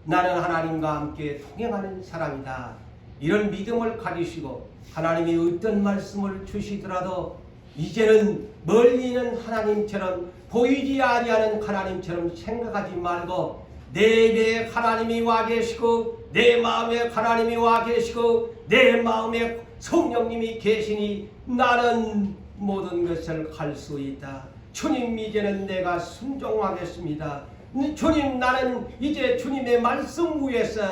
나는 하나님과 함께 통행하는 사람이다. 이런 믿음을 가지시고 하나님이 어떤 말씀을 주시더라도 이제는 멀리 있는 하나님처럼 보이지 아니하는 하나님처럼 생각하지 말고 내 입에 하나님이 와 계시고 내 마음에 하나님이 와 계시고 내 마음에 성령님이 계시니 나는 모든 것을 할 수 있다. 주님 이제는 내가 순종하겠습니다. 주님 나는 이제 주님의 말씀 위에서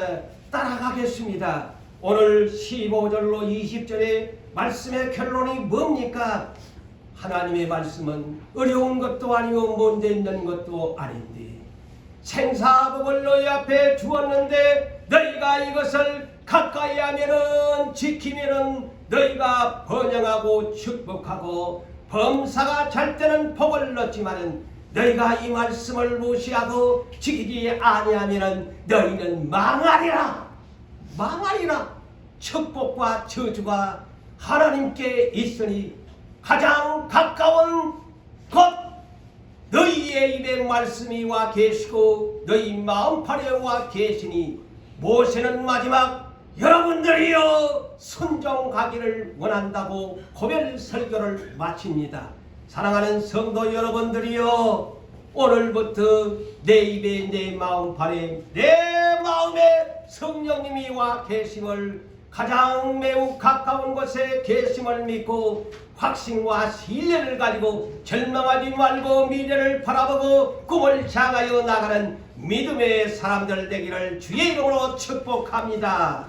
따라가겠습니다. 오늘 15절로 20절의 말씀의 결론이 뭡니까? 하나님의 말씀은 어려운 것도 아니고 먼데 있는 것도 아닌데 생사법을 너희 앞에 주었는데 너희가 이것을 가까이 하면은 지키면은 너희가 번영하고 축복하고 범사가 잘 때는 복을 얻지만은 너희가 이 말씀을 무시하고 지키지 아니하면은 너희는 망하리라. 망하리라. 축복과 저주가 하나님께 있으니 가장 가까운 것 너희의 입에 말씀이 와 계시고 너희 마음판에 와 계시니 모세는 마지막 여러분들이여 순종하기를 원한다고 고별 설교를 마칩니다. 사랑하는 성도 여러분들이여 오늘부터 내 입에 내 마음판에 내 마음에 성령님이 와 계심을 가장 매우 가까운 곳에 계심을 믿고 확신과 신뢰를 가지고 절망하지 말고 미래를 바라보고 꿈을 향하여 나가는 믿음의 사람들 되기를 주의 이름으로 축복합니다.